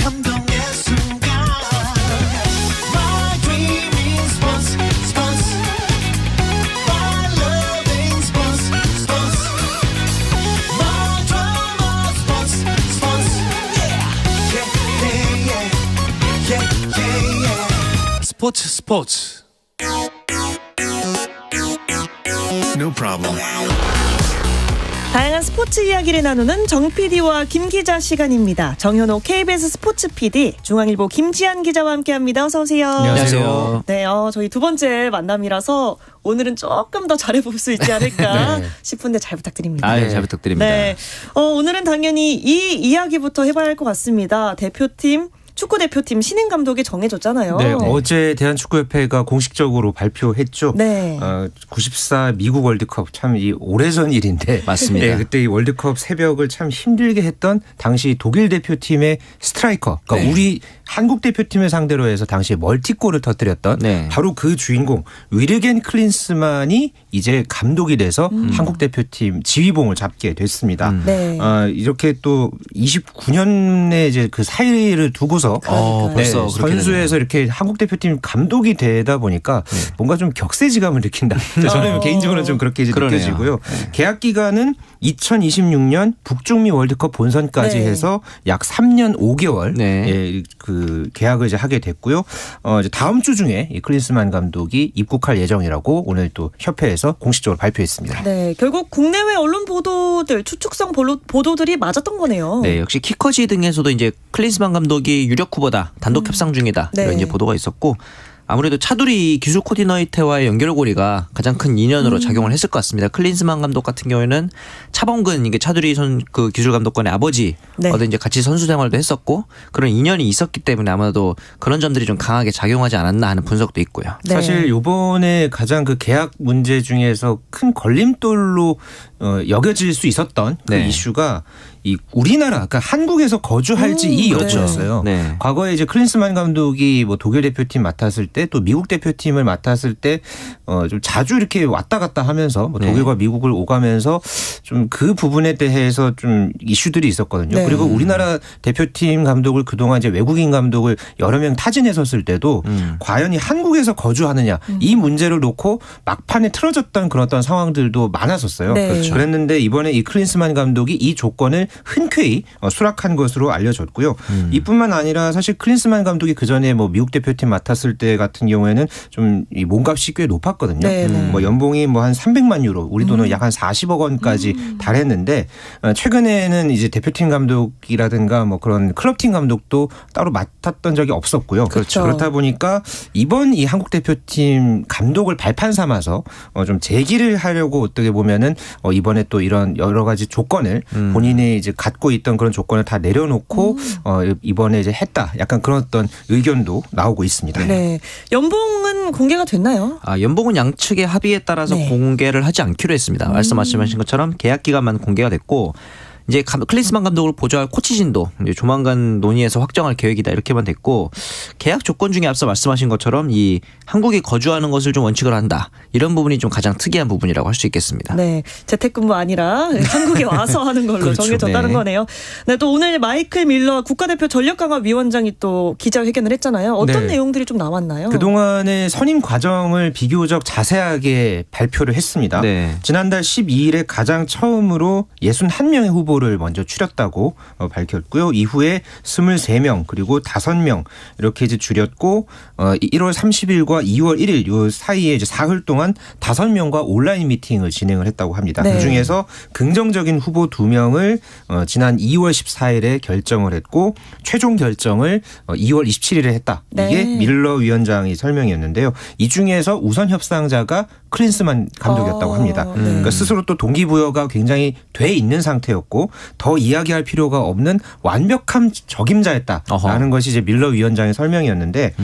감동의 순간 My dream is sports, sports My loving sports, sports My drama sports, sports Yeah, yeah, yeah, yeah, yeah, yeah. 스포츠. No problem. 다양한 스포츠 이야기를 나누는 정 PD와 김 기자 시간입니다. 정현호 KBS 스포츠 PD, 중앙일보 김지한 기자와 함께합니다. 어서 오세요. 안녕하세요. 네, 저희 두 번째 만남이라서 오늘은 조금 더 잘해볼 수 있지 않을까 싶은데 잘 부탁드립니다. 아, 잘 부탁드립니다. 네, 오늘은 당연히 이 이야기부터 해봐야 할 것 같습니다. 축구 대표팀 신인 감독이 정해졌잖아요. 네, 어제 대한축구협회가 공식적으로 발표했죠. 네. 94 미국 월드컵 참 이 오래전 일인데 맞습니다. 네, 그때 이 월드컵 새벽을 참 힘들게 했던 당시 독일 대표팀의 스트라이커, 그러니까 네. 우리 한국 대표팀을 상대로 해서 당시에 멀티골을 터뜨렸던 네. 바로 그 주인공 위르겐 클린스만이 이제 감독이 돼서 한국 대표팀 지휘봉을 잡게 됐습니다. 네. 이렇게 또 29년의 이제 그 사이를 두고서 벌써 그렇게 선수에서 되네요. 이렇게 한국 대표팀 감독이 되다 보니까 뭔가 좀 격세지감을 느낀다. 저는 개인적으로 좀 그렇게 이제 그러네요. 느껴지고요. 계약 기간은 2026년 북중미 월드컵 본선까지 네. 해서 약 3년 5개월 네. 예, 그 계약을 이제 하게 됐고요. 이제 다음 주 중에 이 클린스만 감독이 입국할 예정이라고 오늘 또 협회에서 공식적으로 발표했습니다. 네, 결국 국내외 언론 보도들, 추측성 보도들이 맞았던 거네요. 네, 역시 키커지 등에서도 이제 클린스만 감독이 유력 후보다, 단독 협상 중이다 네. 이런 이제 보도가 있었고, 아무래도 차두리 기술 코디네이터와의 연결고리가 가장 큰 인연으로 작용을 했을 것 같습니다. 클린스만 감독 같은 경우에는 차범근 이게 차두리 그 기술 감독관의 아버지 네. 이제 같이 선수 생활도 했었고 그런 인연이 있었기 때문에 아마도 그런 점들이 좀 강하게 작용하지 않았나 하는 분석도 있고요. 네. 사실 요번에 가장 그 계약 문제 중에서 큰 걸림돌로 여겨질 수 있었던 그 네. 이슈가 이 우리나라, 그러니까 한국에서 거주할지 이 그렇죠. 여부였어요. 네. 과거에 이제 클린스만 감독이 뭐 독일 대표팀 맡았을 때 또 미국 대표팀을 맡았을 때 좀 자주 이렇게 왔다 갔다 하면서 뭐 네. 독일과 미국을 오가면서 좀 그 부분에 대해서 좀 이슈들이 있었거든요. 네. 그리고 우리나라 대표팀 감독을 그동안 이제 외국인 감독을 여러 명 타진했었을 때도 과연 이 한국에서 거주하느냐 이 문제를 놓고 막판에 틀어졌던 그런 어떤 상황들도 많았었어요. 네. 그렇죠. 그랬는데 이번에 이 클린스만 감독이 이 조건을 흔쾌히 수락한 것으로 알려졌고요. 이뿐만 아니라 사실 클린스만 감독이 그 전에 뭐 미국 대표팀 맡았을 때 같은 경우에는 좀 이 몸값이 꽤 높았거든요. 네, 네. 뭐 연봉이 뭐 한 300만 유로, 우리 돈으로 약 한 40억 원까지 달했는데 최근에는 이제 대표팀 감독이라든가 뭐 그런 클럽팀 감독도 따로 맡았던 적이 없었고요. 그렇죠. 그렇다 보니까 이번 이 한국 대표팀 감독을 발판 삼아서 좀 제기를 하려고 어떻게 보면은 이번에 또 이런 여러 가지 조건을 본인이 이제 갖고 있던 그런 조건을 다 내려놓고 이번에 이제 했다. 약간 그런 어떤 의견도 나오고 있습니다. 네. 연봉은 공개가 됐나요? 연봉은 양측의 합의에 따라서 네. 공개를 하지 않기로 했습니다. 말씀하신 것처럼 계약 기간만 공개가 됐고 이제 클린스만 감독을 보좌할 코치진도 이제 조만간 논의해서 확정할 계획이다 이렇게만 됐고 계약 조건 중에 앞서 말씀하신 것처럼 이 한국에 거주하는 것을 좀 원칙으로 한다 이런 부분이 좀 가장 특이한 부분이라고 할 수 있겠습니다. 네, 재택근무 아니라 한국에 와서 하는 걸로 그렇죠. 정해졌다는 네. 거네요. 네, 또 오늘 마이클 밀러 국가대표 전력강화위원장이 또 기자회견을 했잖아요. 어떤 네. 내용들이 좀 나왔나요? 그동안의 선임 과정을 비교적 자세하게 발표를 했습니다. 네. 지난달 12일에 가장 처음으로 61명의 후보를 먼저 추렸다고 밝혔고요. 이후에 23명 그리고 5명 이렇게 이제 줄였고 1월 30일과 2월 1일 요 사이에 이제 사흘 동안 5명과 온라인 미팅을 진행을 했다고 합니다. 네. 그중에서 긍정적인 후보 2명을 지난 2월 14일에 결정을 했고 최종 결정을 2월 27일에 했다. 이게 네. 밀러 위원장의 설명이었는데요. 이 중에서 우선 협상자가 클린스만 감독이었다고 합니다. 네. 그러니까 스스로 또 동기부여가 굉장히 돼 있는 상태였고 더 이야기할 필요가 없는 완벽한 적임자였다라는 어허. 것이 이제 밀러 위원장의 설명이었는데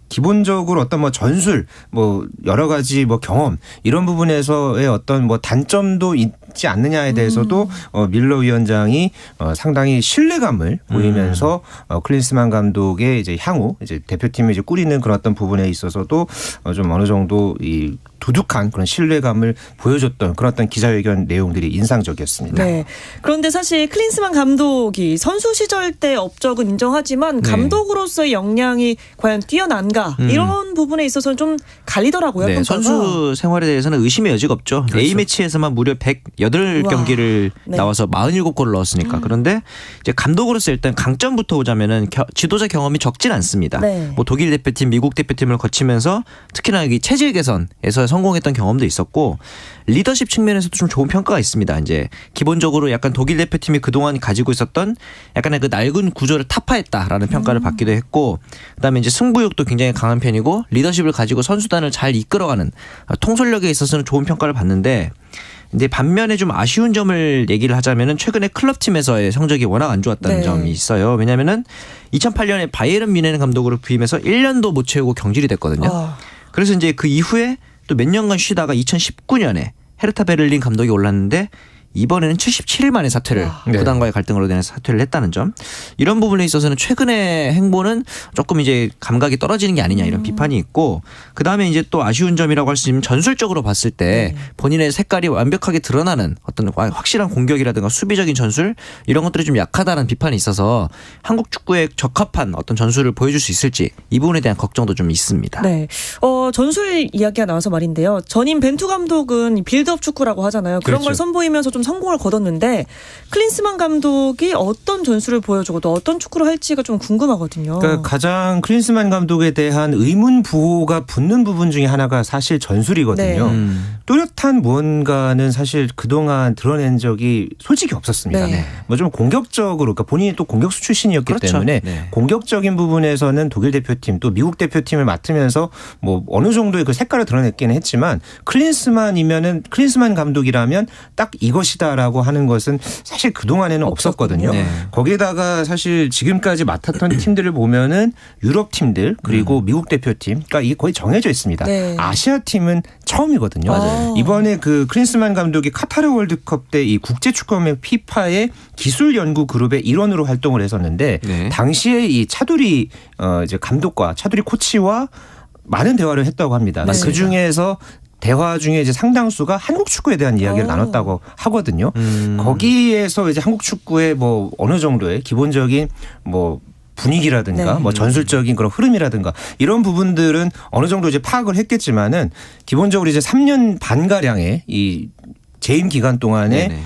기본적으로 어떤 뭐 전술 뭐 여러 가지 뭐 경험 이런 부분에서의 어떤 뭐 단점도 있지 않느냐에 대해서도 밀러 위원장이 상당히 신뢰감을 보이면서 클린스만 감독의 이제 향후 이제 대표팀을 이제 꾸리는 그런 어떤 부분에 있어서도 좀 어느 정도 이 두둑한 그런 신뢰감을 보여줬던 그런 어떤 기자회견 내용들이 인상적이었습니다. 네. 그런데 사실 클린스만 감독이 선수 시절 때 업적은 인정하지만 네. 감독으로서의 역량이 과연 뛰어난가 이런 부분에 있어서는 좀 갈리더라고요. 네, 평가가. 선수 생활에 대해서는 의심의 여지가 없죠. 그렇죠. A매치에서만 무려 108경기를 네. 나와서 47골을 넣었으니까. 그런데 이제 감독으로서 일단 강점부터 오자면은 지도자 경험이 적진 않습니다. 네. 뭐 독일 대표팀, 미국 대표팀을 거치면서 특히나 여기 체질 개선에서 성공했던 경험도 있었고 리더십 측면에서도 좀 좋은 평가가 있습니다. 이제 기본적으로 약간 독일 대표팀이 그동안 가지고 있었던 약간의 그 낡은 구조를 타파했다라는 평가를 받기도 했고 그다음에 이제 승부욕도 굉장히 강한 편이고 리더십을 가지고 선수단을 잘 이끌어가는 통솔력에 있어서는 좋은 평가를 받는데 이제 반면에 좀 아쉬운 점을 얘기를 하자면은 최근에 클럽팀에서의 성적이 워낙 안 좋았다는 네. 점이 있어요. 왜냐면은 2008년에 바이에른 뮌헨 감독으로 부임해서 1년도 못 채우고 경질이 됐거든요. 그래서 이제 그 이후에 또 몇 년간 쉬다가 2019년에 헤르타 베를린 감독이 올랐는데 이번에는 77일 만에 사퇴를 네. 구단과의 갈등으로 인해서 사퇴를 했다는 점. 이런 부분에 있어서는 최근의 행보는 조금 이제 감각이 떨어지는 게 아니냐 이런 비판이 있고 그다음에 이제 또 아쉬운 점이라고 할 수 있는 전술적으로 봤을 때 본인의 색깔이 완벽하게 드러나는 어떤 확실한 공격이라든가 수비적인 전술 이런 것들이 좀 약하다는 비판이 있어서 한국 축구에 적합한 어떤 전술을 보여줄 수 있을지 이 부분에 대한 걱정도 좀 있습니다. 네. 전술 이야기가 나와서 말인데요. 전임 벤투 감독은 빌드업 축구라고 하잖아요. 그런 그렇죠. 걸 선보이면서 좀 성공을 거뒀는데 클린스만 감독이 어떤 전술을 보여주고 또 어떤 축구를 할지가 좀 궁금하거든요. 그러니까 가장 클린스만 감독에 대한 의문 부호가 붙는 부분 중에 하나가 사실 전술이거든요. 네. 뚜렷한 무언가는 사실 그동안 드러낸 적이 솔직히 없었습니다. 네. 뭐 좀 공격적으로 그러니까 본인이 또 공격수 출신이었기 그렇죠. 때문에 네. 공격적인 부분에서는 독일 대표팀 또 미국 대표팀을 맡으면서 뭐 어느 정도의 그 색깔을 드러냈기는 했지만 클린스만 감독이라면 딱 이것이다라고 하는 것은 사실 그동안에는 없었거든요. 네. 거기에다가 사실 지금까지 맡았던 팀들을 보면은 유럽 팀들 그리고 미국 대표팀 그러니까 이게 거의 정해져 있습니다. 네. 아시아 팀은 처음이거든요. 맞아요. 이번에 그 클린스만 감독이 카타르 월드컵 때 이 국제축구연맹 피파의 기술 연구 그룹의 일원으로 활동을 했었는데 네. 당시에 이 차두리 이제 감독과 차두리 코치와 많은 대화를 했다고 합니다. 맞습니다. 그 중에서 대화 중에 이제 상당수가 한국 축구에 대한 이야기를 나눴다고 하거든요. 거기에서 이제 한국 축구의 뭐 어느 정도의 기본적인 뭐 분위기라든가 네. 뭐 전술적인 그런 흐름이라든가 이런 부분들은 어느 정도 이제 파악을 했겠지만은 기본적으로 이제 3년 반 가량의 이 재임 기간 동안에 네네.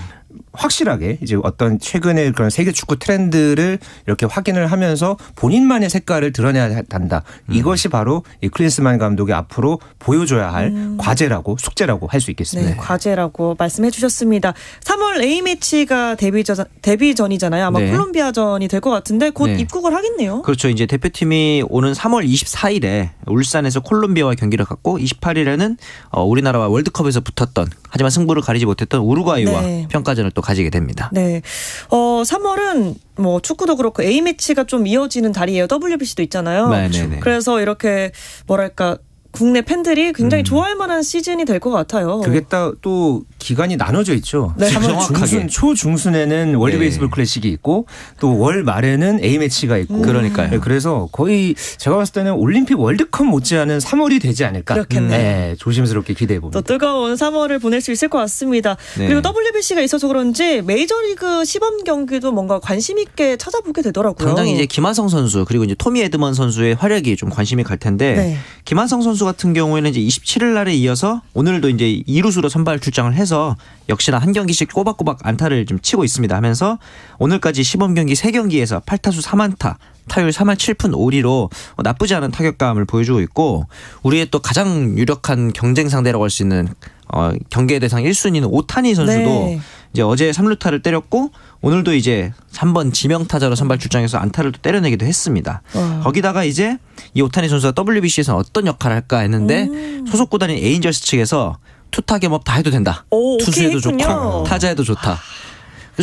확실하게 이제 어떤 최근의 그런 세계 축구 트렌드를 이렇게 확인을 하면서 본인만의 색깔을 드러내야 한다. 이것이 바로 이 클린스만 감독이 앞으로 보여줘야 할 과제라고 숙제라고 할 수 있겠습니다. 네, 과제라고 말씀해 주셨습니다. 3월 A매치가 데뷔전이잖아요. 아마 네. 콜롬비아전이 될 것 같은데 곧 네. 입국을 하겠네요. 그렇죠. 이제 대표팀이 오는 3월 24일에 울산에서 콜롬비아와 경기를 갖고 28일에는 우리나라와 월드컵에서 붙었던 하지만 승부를 가리지 못했던 우루과이와 네. 평가전을 또 가지게 됩니다. 네. 3월은 뭐 축구도 그렇고 A매치가 좀 이어지는 달이에요. WBC도 있잖아요. 네네네. 그래서 이렇게 뭐랄까 국내 팬들이 굉장히 좋아할 만한 시즌이 될 것 같아요. 그게 또 기간이 나눠져 있죠. 네. 3월 정확하게. 중순, 초중순에는 월드 네. 베이스볼 클래식이 있고 또 월 말에는 A매치가 있고. 그러니까요. 네, 그래서 거의 제가 봤을 때는 올림픽 월드컵 못지않은 3월이 되지 않을까. 그렇겠네요. 네, 조심스럽게 기대해 봅니다. 또 뜨거운 3월을 보낼 수 있을 것 같습니다. 네. 그리고 WBC가 있어서 그런지 메이저리그 시범 경기도 뭔가 관심 있게 찾아보게 되더라고요. 당장 이제 김하성 선수 그리고 이제 토미 에드먼 선수의 활약이 좀 관심이 갈 텐데 네. 김하성 선수 같은 경우에는 이제 27일 날에 이어서 오늘도 이제 2루수로 선발 출장을 해서 역시나 한 경기씩 꼬박꼬박 안타를 좀 치고 있습니다 하면서 오늘까지 시범 경기 3경기에서 8타수 3안타 타율 3할 7푼 5리로 나쁘지 않은 타격감을 보여주고 있고 우리의 또 가장 유력한 경쟁 상대라고 할 수 있는 경계 대상 1순위는 오타니 선수도 네. 이제 어제 3루타를 때렸고 오늘도 이제 3번 지명타자로 선발 출장해서 안타를 또 때려내기도 했습니다. 와. 거기다가 이제 이 오타니 선수가 WBC에서는 어떤 역할을 할까 했는데 소속 구단인 에인절스 측에서 투타 겸업 다 해도 된다. 오, 오케이 투수에도 했군요. 좋고 타자에도 좋다.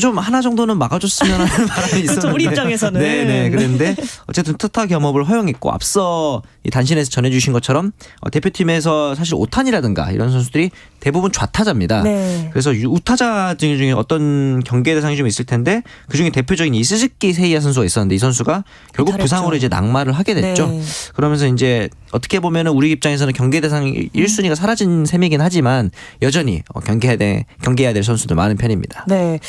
좀 하나 정도는 막아줬으면 하는 바람이 있었는데. 그렇죠, 우리 입장에서는. 네네. 그런데 어쨌든 투타 겸업을 허용했고 앞서 이 단신에서 전해주신 것처럼 대표팀에서 사실 오탄이라든가 이런 선수들이 대부분 좌타자입니다. 네. 그래서 우타자 중에 어떤 경계 대상이 좀 있을 텐데 그중에 대표적인 이 스즈키 세이야 선수가 있었는데 이 선수가 결국 이탈했죠. 부상으로 이제 낙마를 하게 됐죠. 네. 그러면서 이제 어떻게 보면은 우리 입장에서는 경계 대상 1순위가 사라진 셈이긴 하지만 여전히 경계해야 될 선수들 많은 편입니다. 네.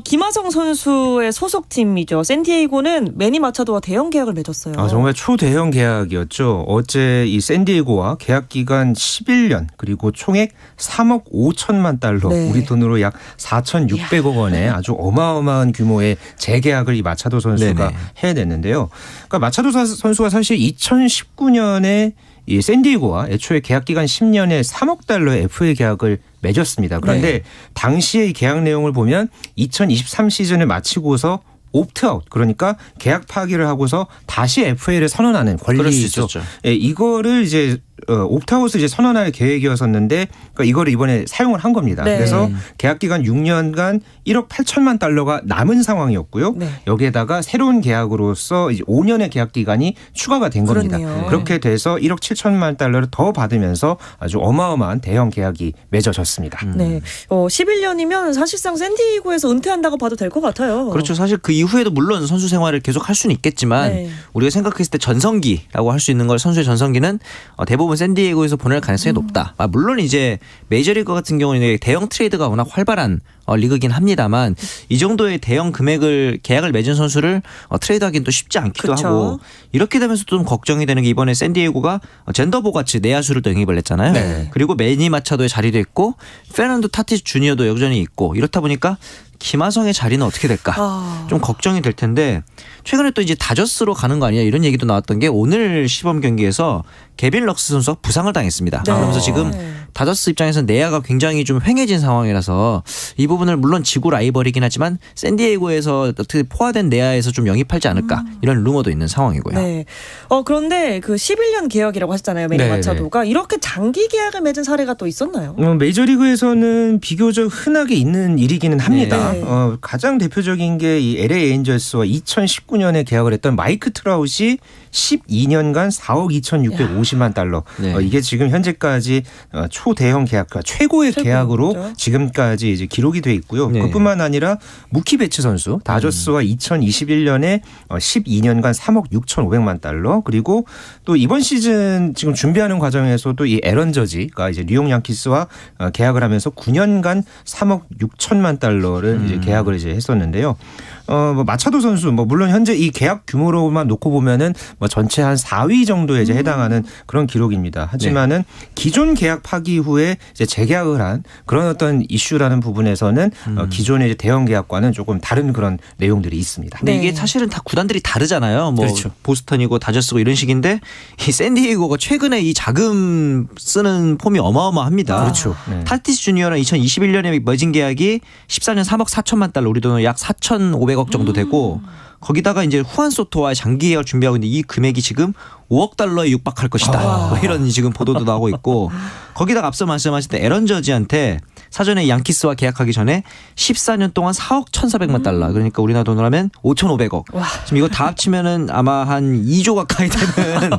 김하성 선수의 소속팀이죠. 샌디에이고는 매니 마차도와 대형 계약을 맺었어요. 정말 초대형 계약이었죠. 어제 이 샌디에이고와 계약 기간 11년 그리고 총액 3억 5천만 달러 네. 우리 돈으로 약 4,600억 원의 아주 어마어마한 규모의 재계약을 이 마차도 선수가 네네. 해냈는데요. 그러니까 마차도 선수가 사실 2019년에 이 샌디에이고와 애초에 계약 기간 10년에 3억 달러의 FA 계약을 맺었습니다. 그런데 네. 당시의 이 계약 내용을 보면 2023 시즌을 마치고서 옵트아웃 그러니까 계약 파기를 하고서 다시 FA를 선언하는 그럴 수 권리죠. 있었죠. 예, 이거를 이제 옵트아웃을 이제 선언할 계획이었었는데 그러니까 이거를 이번에 사용을 한 겁니다. 네. 그래서 계약 기간 6년간 1억 8천만 달러가 남은 상황이었고요. 네. 여기에다가 새로운 계약으로서 이제 5년의 계약 기간이 추가가 된 겁니다. 그러네요. 그렇게 돼서 1억 7천만 달러를 더 받으면서 아주 어마어마한 대형 계약이 맺어졌습니다. 네. 11년이면 사실상 샌디에이고에서 은퇴한다고 봐도 될 것 같아요. 그렇죠. 사실 그 이후에도 물론 선수 생활을 계속 할 수는 있겠지만 네. 우리가 생각했을 때 전성기라고 할 수 있는 걸 선수의 전성기는 대부분 샌디에이고에서 보낼 가능성이 높다. 물론 이제 메이저리그 같은 경우는 대형 트레이드가 워낙 활발한 리그긴 합니다만 이 정도의 대형 금액을 계약을 맺은 선수를 트레이드하기는 또 쉽지 않기도 그쵸. 하고 이렇게 되면서 좀 걱정이 되는 게 이번에 샌디에이고가 젠더 보가츠 내야수를 또 영입을 했잖아요. 네. 그리고 매니 마차도의 자리도 있고 페르난도 타티스 주니어도 여전히 있고 이렇다 보니까 김하성의 자리는 어떻게 될까 좀 걱정이 될 텐데 최근에 또 이제 다저스로 가는 거 아니냐 이런 얘기도 나왔던 게 오늘 시범 경기에서 개빈 럭스 선수가 부상을 당했습니다. 네. 그러면서 지금 다저스 입장에서는 내야가 굉장히 좀 횡해진 상황이라서 이 부분을 물론 지구 라이벌이긴 하지만 샌디에이고에서 어떻게 포화된 내야에서 좀 영입하지 않을까 이런 루머도 있는 상황이고요. 네. 그런데 그 11년 계약이라고 하셨잖아요. 매니 네, 마차도가 이렇게 장기 계약을 맺은 사례가 또 있었나요? 메이저리그에서는 비교적 흔하게 있는 일이기는 합니다. 네. 가장 대표적인 게 이 LA 에인절스와 2019년에 계약을 했던 마이크 트라웃이 12년간 4억 2,650만 달러. 네. 이게 지금 현재까지 초대형 계약, 최고의 계약으로 그렇죠. 지금까지 이제 기록이 돼 있고요. 네. 그뿐만 아니라 무키 베츠 선수 다저스와 2021년에 12년간 3억 6,500만 달러. 그리고 또 이번 시즌 지금 준비하는 과정에서도 이 에런 저지가 이제 뉴욕 양키스와 계약을 하면서 9년간 3억 6천만 달러를 이제 계약을 이제 했었는데요. 마차도 선수 물론 현재 이 계약 규모로만 놓고 보면은 전체 한 4위 정도에 이제 해당하는 그런 기록입니다. 하지만은 기존 계약 파기 후에 이제 재계약을 한 그런 어떤 이슈라는 부분에서는 기존의 이제 대형 계약과는 조금 다른 그런 내용들이 있습니다. 근데 네. 이게 사실은 다 구단들이 다르잖아요. 그렇죠. 보스턴이고 다저스고 이런 식인데 이 샌디에이고가 최근에 이 자금 쓰는 폼이 어마어마합니다. 그렇죠. 네. 타티스 주니어는 2021년에 맺은 계약이 14년 3억 4천만 달러 우리 돈으로 약 4,500억 정도 되고 거기다가 이제 후안 소토와의 장기 계약을 준비하고 있는데 이 금액이 지금 5억 달러에 육박할 것이다. 뭐 이런 지금 보도도 나오고 있고 거기다가 앞서 말씀하신 때 에런 저지한테 사전에 양키스와 계약하기 전에 14년 동안 4억 1,400만 달러 그러니까 우리나라 돈으로 하면 5,500억. 지금 이거 다 합치면은 아마 한 2조 가까이 되는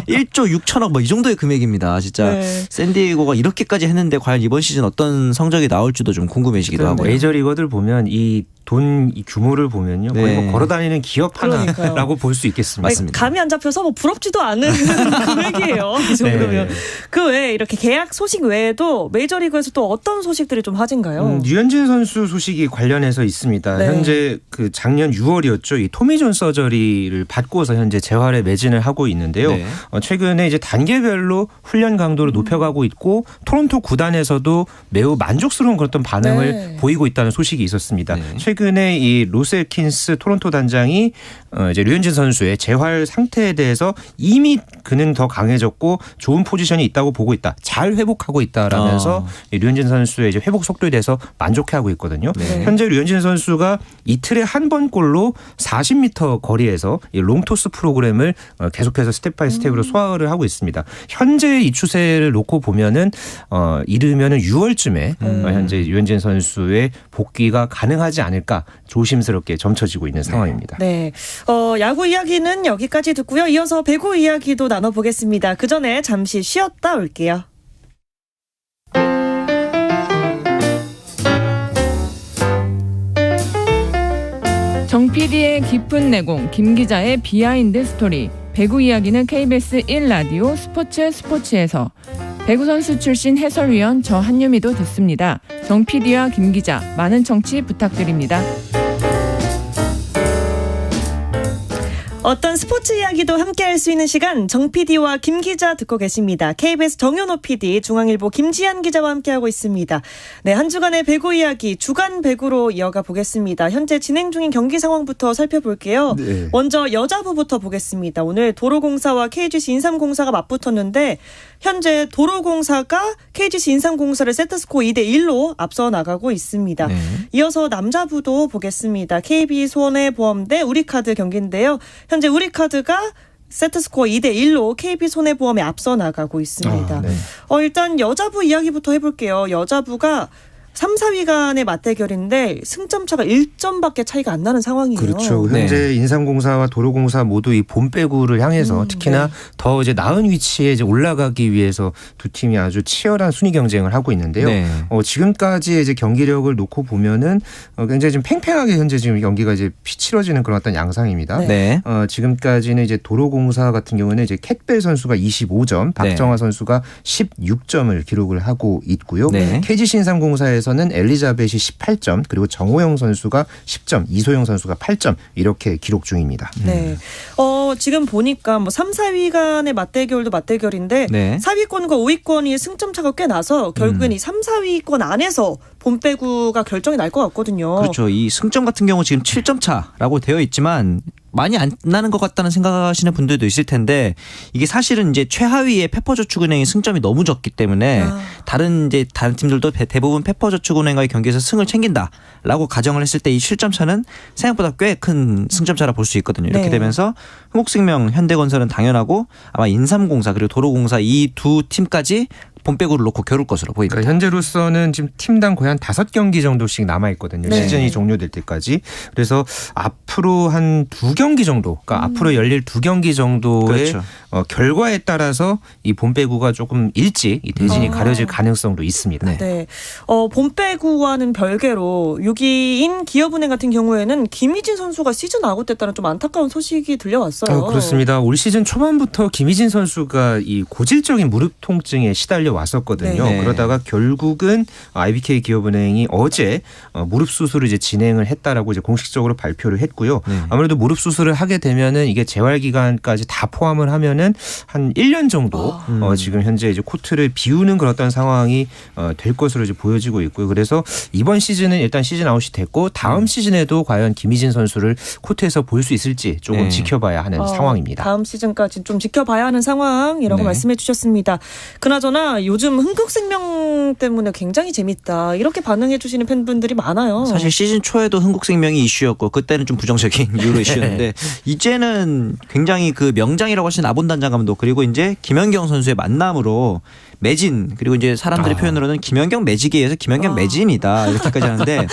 1조 6천억 이 정도의 금액입니다. 진짜 네. 샌디에이고가 이렇게까지 했는데 과연 이번 시즌 어떤 성적이 나올지도 좀 궁금해지기도 하고요. 메이저리거들 보면 이 돈 규모를 보면요. 거의 네. 걸어다니는 기업 그러니까요. 하나라고 볼 수 있겠습니다. 아니, 감이 안 잡혀서 부럽지도 않은 금액이에요. 이 정도면. 네. 그 외에 이렇게 계약 소식 외에도 메이저리그에서 또 어떤 소식들이 좀 화제인가요? 류현진 선수 소식이 관련해서 있습니다. 네. 현재 그 작년 6월이었죠. 이 토미존 서저리를 받고서 현재 재활에 매진을 하고 있는데요. 네. 최근에 이제 단계별로 훈련 강도를 높여가고 있고 토론토 구단에서도 매우 만족스러운 그런 반응을 네. 보이고 있다는 소식이 있었습니다. 네. 최근에 이 로셀킨스 토론토 단장이 이제 류현진 선수의 재활 상태에 대해서 이미 그는 더 강해졌고 좋은 포지션이 있다고 보고 있다. 잘 회복하고 있다라면서 이 류현진 선수의 이제 회복 속도에 대해서 만족해하고 있거든요. 네. 현재 류현진 선수가 이틀에 한 번꼴로 40m 거리에서 이 롱토스 프로그램을 계속해서 스텝 바이 스텝으로 소화를 하고 있습니다. 현재 이 추세를 놓고 보면은 이르면은 6월쯤에 현재 류현진 선수의 복귀가 가능하지 않을까 조심스럽게 점쳐지고 있는 상황입니다. 네. 야구 이야기는 여기까지 듣고요. 이어서 배구 이야기도 나눠보겠습니다. 그 전에 잠시 쉬었다 올게요. 정 PD의 깊은 내공, 김 기자의 비하인드 스토리. 배구 이야기는 KBS 1라디오 스포츠에서 배구 선수 출신 해설위원 저 한유미도 듣습니다. 정 PD와 김 기자 많은 청취 부탁드립니다. 어떤 스포츠 이야기도 함께할 수 있는 시간 정 PD와 김 기자 듣고 계십니다. KBS 정현호 PD, 중앙일보 김지한 기자와 함께하고 있습니다. 네, 한 주간의 배구 이야기 주간 배구로 이어가 보겠습니다. 현재 진행 중인 경기 상황부터 살펴볼게요. 네. 먼저 여자부부터 보겠습니다. 오늘 도로공사와 KGC 인삼공사가 맞붙었는데 현재 도로공사가 KGC 인삼공사를 세트스코어 2대1로 앞서 나가고 있습니다. 네. 이어서 남자부도 보겠습니다. KB손해보험대 우리카드 경기인데요. 현재 우리카드가 세트스코어 2대1로 KB손해보험에 앞서 나가고 있습니다. 네. 일단 여자부 이야기부터 해볼게요. 여자부가 3, 4위 간의 맞대결인데 승점 차가 1점밖에 차이가 안 나는 상황이에요. 그렇죠. 네. 현재 인삼공사와 도로공사 모두 이 본배구를 향해서 특히나 네. 더 이제 나은 위치에 이제 올라가기 위해서 두 팀이 아주 치열한 순위 경쟁을 하고 있는데요. 네. 지금까지의 이제 경기력을 놓고 보면은 굉장히 좀 팽팽하게 현재 지금 경기가 이제 치러지는 그런 어떤 양상입니다. 네. 네. 지금까지는 이제 도로공사 같은 경우는 이제 캣벨 선수가 25점, 박정아 선수가 16점을 기록을 하고 있고요. 네. KGC 인삼공사에서는 엘리자벳이 18점, 그리고 정호영 선수가 10점, 이소영 선수가 8점 이렇게 기록 중입니다. 네. 지금 보니까 뭐 3, 4위 간의 맞대결도 맞대결인데 네. 4위권과 5위권이 승점 차가 꽤 나서 결국엔 이 3, 4위권 안에서 본배구가 결정이 날 것 같거든요. 그렇죠. 이 승점 같은 경우 지금 7점 차라고 되어 있지만 많이 안 나는 것 같다는 생각하시는 분들도 있을 텐데 이게 사실은 이제 최하위의 페퍼저축은행의 승점이 너무 적기 때문에 다른 팀들도 대부분 페퍼저축은행과의 경기에서 승을 챙긴다라고 가정을 했을 때 이 7점 차는 생각보다 꽤 큰 승점 차라 볼 수 있거든요. 이렇게 네. 되면서 흥국생명, 현대건설은 당연하고 아마 인삼공사 그리고 도로공사 이 두 팀까지 본배구를 놓고 겨룰 것으로 보입니다. 그러니까 현재로서는 지금 팀당 거의 한 5경기 정도씩 남아 있거든요. 네. 시즌이 종료될 때까지. 그래서 앞으로 한 2경기 정도, 그러니까 앞으로 열릴 2경기 정도의 그렇죠. 결과에 따라서 이 본배구가 조금 일찍 이 대진이 가려질 가능성도 있습니다. 네. 네. 본배구와는 별개로 6위인 기업은행 같은 경우에는 김희진 선수가 시즌 아웃됐다는 좀 안타까운 소식이 들려왔어요. 그렇습니다. 올 시즌 초반부터 김희진 선수가 이 고질적인 무릎 통증에 시달려 왔었거든요. 네. 그러다가 결국은 IBK 기업은행이 어제 무릎 수술을 이제 진행을 했다라고 이제 공식적으로 발표를 했고요. 네. 아무래도 무릎 수술을 하게 되면은 이게 재활 기간까지 다 포함을 하면은 한 1년 정도 지금 현재 이제 코트를 비우는 그런 어떤 상황이 될 것으로 이제 보여지고 있고요. 그래서 이번 시즌은 일단 시즌 아웃이 됐고 다음 시즌에도 과연 김희진 선수를 코트에서 볼 수 있을지 조금 네. 지켜봐야 하는 상황입니다. 다음 시즌까지 좀 지켜봐야 하는 상황이라고 네. 말씀해 주셨습니다. 그나저나 요즘 흥국생명 때문에 굉장히 재밌다. 이렇게 반응해 주시는 팬분들이 많아요. 사실 시즌 초에도 흥국생명이 이슈였고 그때는 좀 부정적인 이유로 이슈였는데 이제는 굉장히 그 명장이라고 하시는 아본단장 감독 그리고 이제 김연경 선수의 만남으로 매진 그리고 이제 사람들의 표현으로는 김연경 매직에 의해서 김연경 매진이다 이렇게까지 하는데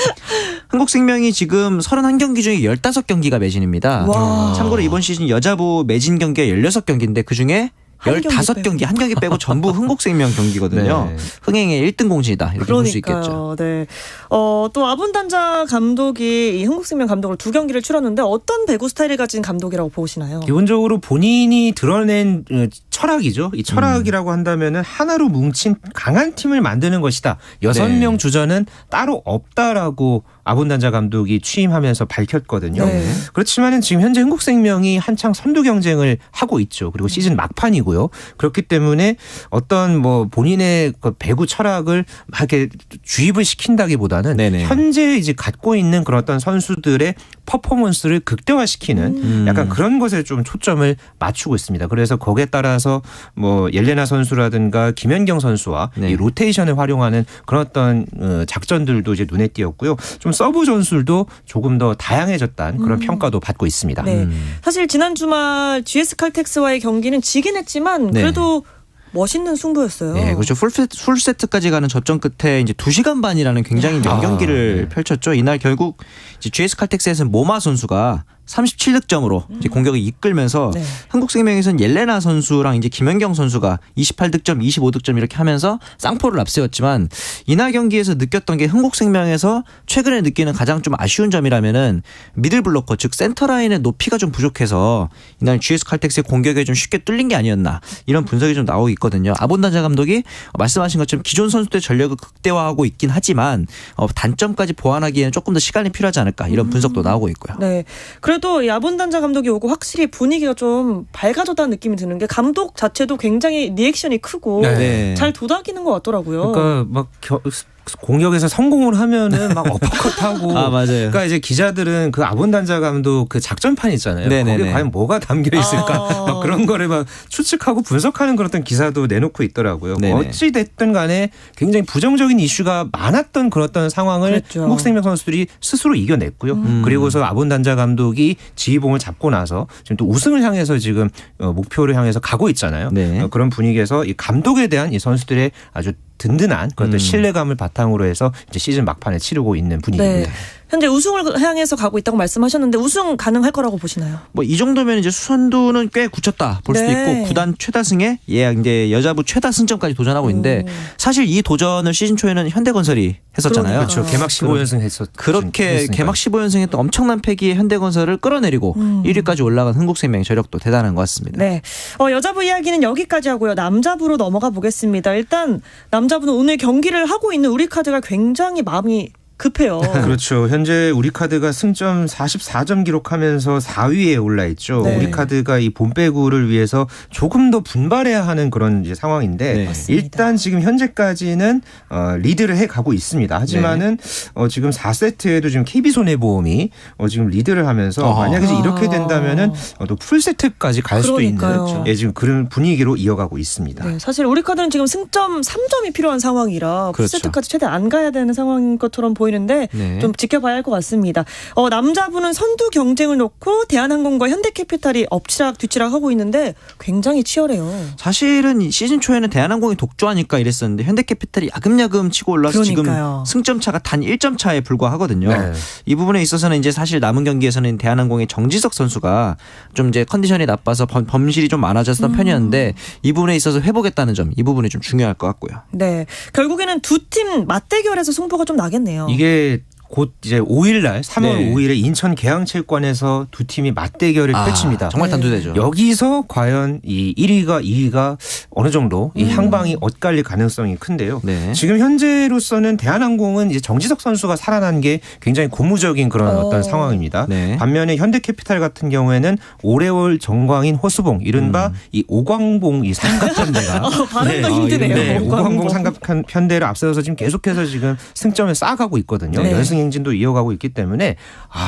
흥국생명이 지금 31경기 중에 15경기가 매진입니다. 와. 참고로 이번 시즌 여자부 매진 경기가 16경기인데 그중에 한 경기 15경기, 한 경기 빼고 전부 흥국생명 경기거든요. 네. 흥행의 1등 공신이다. 이렇게 볼 수 있겠죠. 네. 또 아본단자 감독이 이 흥국생명 감독을 2경기를 치렀는데 어떤 배구 스타일을 가진 감독이라고 보시나요? 기본적으로 본인이 드러낸 철학이죠. 이 철학이라고 한다면은 하나로 뭉친 강한 팀을 만드는 것이다. 6명 네. 주전은 따로 없다라고 아본단자 감독이 취임하면서 밝혔거든요. 네. 그렇지만은 지금 현재 흥국생명이 한창 선두 경쟁을 하고 있죠. 그리고 시즌 막판이고요. 그렇기 때문에 어떤 뭐 본인의 그 배구 철학을 막 이렇게 주입을 시킨다기보다는 네네. 현재 이제 갖고 있는 그런 어떤 선수들의 퍼포먼스를 극대화시키는 약간 그런 것에 좀 초점을 맞추고 있습니다. 그래서 거기에 따라서 뭐 옐레나 선수라든가 김연경 선수와 네. 이 로테이션을 활용하는 그런 어떤 작전들도 이제 눈에 띄었고요. 좀 서브 전술도 조금 더 다양해졌다는 그런 평가도 받고 있습니다. 네. 사실 지난 주말 GS 칼텍스와의 경기는 지긴 했지만 네. 그래도 멋있는 승부였어요. 네, 그렇죠. 풀세트까지 가는 접전 끝에 이제 2시간 반이라는 굉장히 명경기를 펼쳤죠. 이날 결국 이제 GS 칼텍스에서는 모마 선수가 37득점으로 이제 공격을 이끌면서 네. 한국생명에서는 옐레나 선수랑 이제 김연경 선수가 28득점, 25득점 이렇게 하면서 쌍포를 앞세웠지만 이날 경기에서 느꼈던 게 한국생명에서 최근에 느끼는 가장 좀 아쉬운 점이라면은 미들블로커 즉 센터라인의 높이가 좀 부족해서 이날 GS 칼텍스의 공격에 좀 쉽게 뚫린 게 아니었나 이런 분석이 좀 나오고 있거든요. 아본단자 감독이 말씀하신 것처럼 기존 선수들의 전력을 극대화하고 있긴 하지만 단점까지 보완하기에는 조금 더 시간이 필요하지 않을까 이런 분석도 나오고 있고요. 네. 그래도 야본단자 감독이 오고 확실히 분위기가 좀 밝아졌다는 느낌이 드는 게 감독 자체도 굉장히 리액션이 크고 네. 잘 도닥이는 것 같더라고요. 그러니까 막 공격에서 성공을 하면은 막 어퍼컷하고. 아 맞아요. 그러니까 이제 기자들은 그 아본단자 감독 그 작전판 있잖아요. 네네네. 거기에 과연 뭐가 담겨 있을까 막 그런 거를 막 추측하고 분석하는 그런 어떤 기사도 내놓고 있더라고요. 네네. 어찌 됐든 간에 굉장히 부정적인 이슈가 많았던 그런 어떤 상황을 그랬죠. 한국생명 선수들이 스스로 이겨냈고요. 그리고서 아본단자 감독이 지휘봉을 잡고 나서 지금 또 우승을 향해서 지금 목표를 향해서 가고 있잖아요. 네. 그런 분위기에서 이 감독에 대한 이 선수들의 아주 든든한 그런 신뢰감을 바탕으로 해서 이제 시즌 막판에 치르고 있는 분위기입니다. 네. 현재 우승을 향해서 가고 있다고 말씀하셨는데 우승 가능할 거라고 보시나요? 뭐 이 정도면 이제 수선두는 꽤 굳혔다 볼 수도 네. 있고 구단 최다승에 이제 여자부 최다 승점까지 도전하고 있는데 사실 이 도전을 시즌 초에는 현대건설이 했었잖아요. 그렇죠. 개막 15연승 했었. 그렇게 개막 15연승 했던 엄청난 패기의 현대건설을 끌어내리고 1위까지 올라간 한국생명의 저력도 대단한 것 같습니다. 네. 여자부 이야기는 여기까지 하고요. 남자부로 넘어가 보겠습니다. 일단 남자부는 오늘 경기를 하고 있는 우리카드가 굉장히 마음이 급해요. 그렇죠. 현재 우리카드가 승점 44점 기록하면서 4위에 올라 있죠. 네. 우리카드가 이 본배구를 위해서 조금 더 분발해야 하는 그런 이제 상황인데 네. 맞습니다. 일단 지금 현재까지는 리드를 해 가고 있습니다. 하지만은 지금 4세트에도 지금 KB손해보험이 지금 리드를 하면서 만약에 이제 이렇게 된다면은 또 풀세트까지 갈 수도 그러니까요. 있는 지금 그런 분위기로 이어가고 있습니다. 네, 사실 우리카드는 지금 승점 3점이 필요한 상황이라 그렇죠. 풀세트까지 최대한 안 가야 되는 상황인 것처럼 보이는데 네. 좀 지켜봐야 할 것 같습니다. 남자부는 선두 경쟁을 놓고 대한항공과 현대캐피탈이 엎치락 뒤치락 하고 있는데 굉장히 치열해요. 사실은 이 시즌 초에는 대한항공이 독주하니까 이랬었는데 현대캐피탈이 야금야금 치고 올라서 그러니까요. 지금 승점 차가 단 1점 차에 불과하거든요. 네. 이 부분에 있어서는 이제 사실 남은 경기에서는 대한항공의 정지석 선수가 좀 이제 컨디션이 나빠서 범실이 좀 많아졌던 편이었는데 이 부분에 있어서 회복했다는 점, 이 부분이 좀 중요할 것 같고요. 네, 결국에는 두 팀 맞대결에서 승부가 좀 나겠네요. 이게 곧 이제 5일날 3월 네. 5일에 인천 계양체육관에서 두 팀이 맞대결을 펼칩니다. 정말 단두대죠. 여기서 과연 이 1위가 2위가 어느 정도 이 향방이 엇갈릴 가능성이 큰데요. 네. 지금 현재로서는 대한항공은 이제 정지석 선수가 살아난 게 굉장히 고무적인 그런 어떤 상황입니다. 네. 반면에 현대캐피탈 같은 경우에는 오래월 정광인 호수봉 이른바 이 오광봉 이 삼각편대가 발음도 힘드네요. 네, 오광봉 오광봉. 삼각편대를 앞서서 지금 계속해서 지금 승점을 쌓아가고 있거든요. 네. 연승 행진도 이어가고 있기 때문에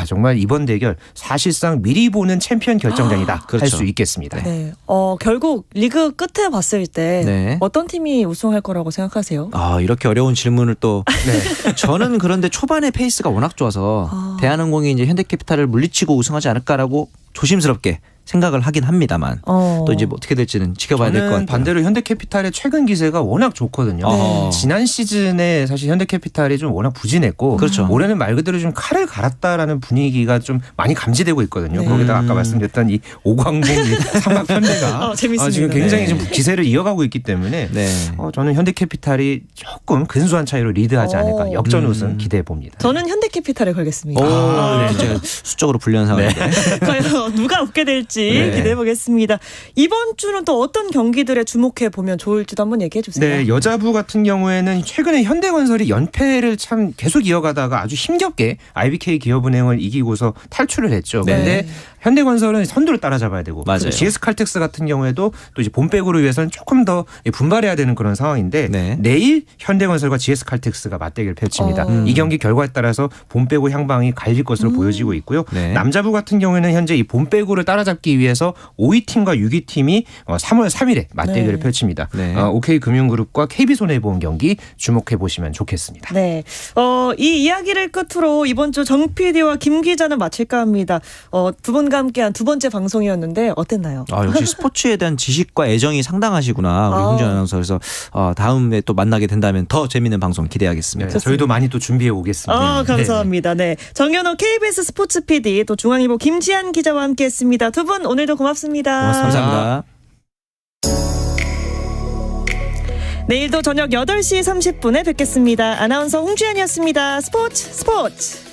정말 이번 대결 사실상 미리 보는 챔피언 결정전이다 할 그렇죠. 수 있겠습니다. 네, 결국 리그 끝에 봤을 때 네. 어떤 팀이 우승할 거라고 생각하세요? 이렇게 어려운 질문을 또 저는 그런데 초반에 페이스가 워낙 좋아서 대한항공이 이제 현대캐피탈을 물리치고 우승하지 않을까라고 조심스럽게 생각을 하긴 합니다만 또 이제 뭐 어떻게 될지는 지켜봐야 될 것 같아요. 저는 반대로 현대캐피탈의 최근 기세가 워낙 좋거든요. 네. 지난 시즌에 사실 현대캐피탈이 좀 워낙 부진했고 그렇죠. 올해는 말 그대로 좀 칼을 갈았다라는 분위기가 좀 많이 감지되고 있거든요. 네. 거기다 아까 말씀드렸던 이 오광봉 삼각편대가 재밌습니다. 지금 굉장히 네. 좀 기세를 이어가고 있기 때문에 네. 저는 현대캐피탈이 조금 근소한 차이로 리드하지 않을까 역전 우승 기대해 봅니다. 저는 현대캐피탈에 걸겠습니다. 오, 진짜 수적으로 불리한 상황인데. 과연 누가 웃게 될지 네. 기대해 보겠습니다. 이번 주는 또 어떤 경기들에 주목해 보면 좋을지도 한번 얘기해 주세요. 네, 여자부 같은 경우에는 최근에 현대건설이 연패를 참 계속 이어가다가 아주 힘겹게 IBK 기업은행을 이기고서 탈출을 했죠. 네. 그런데 현대건설은 선두를 따라잡아야 되고 맞아요. GS칼텍스 같은 경우에도 또 이제 본배구를 위해서는 조금 더 분발해야 되는 그런 상황인데 네. 내일 현대건설과 GS칼텍스가 맞대결 펼칩니다. 이 경기 결과에 따라서 본배구 향방이 갈릴 것으로 보여지고 있고요. 네. 남자부 같은 경우에는 현재 이 본배구를 따라잡기 위해서 5위 팀과 6위 팀이 3월 3일에 맞대결을 네. 펼칩니다. 네. OK금융그룹과 KB손해보험 경기 주목해 보시면 좋겠습니다. 네. 이 이야기를 끝으로 이번 주 정 PD와 김 기자는 마칠까 합니다. 두 분과 분과 함께한 두 번째 방송이었는데 어땠나요? 역시 스포츠에 대한 지식과 애정이 상당하시구나 우리 홍준 아나운서. 그래서 다음에 또 만나게 된다면 더 재밌는 방송 기대하겠습니다. 네, 저희도 많이 또 준비해 오겠습니다. 감사합니다. 네. 정연호 KBS 스포츠 PD 또 중앙일보 김지한 기자와 함께했습니다. 두 분 오늘도 고맙습니다. 감사합니다. 내일도 저녁 8시 30분에 뵙겠습니다. 아나운서 홍주연이었습니다. 스포츠.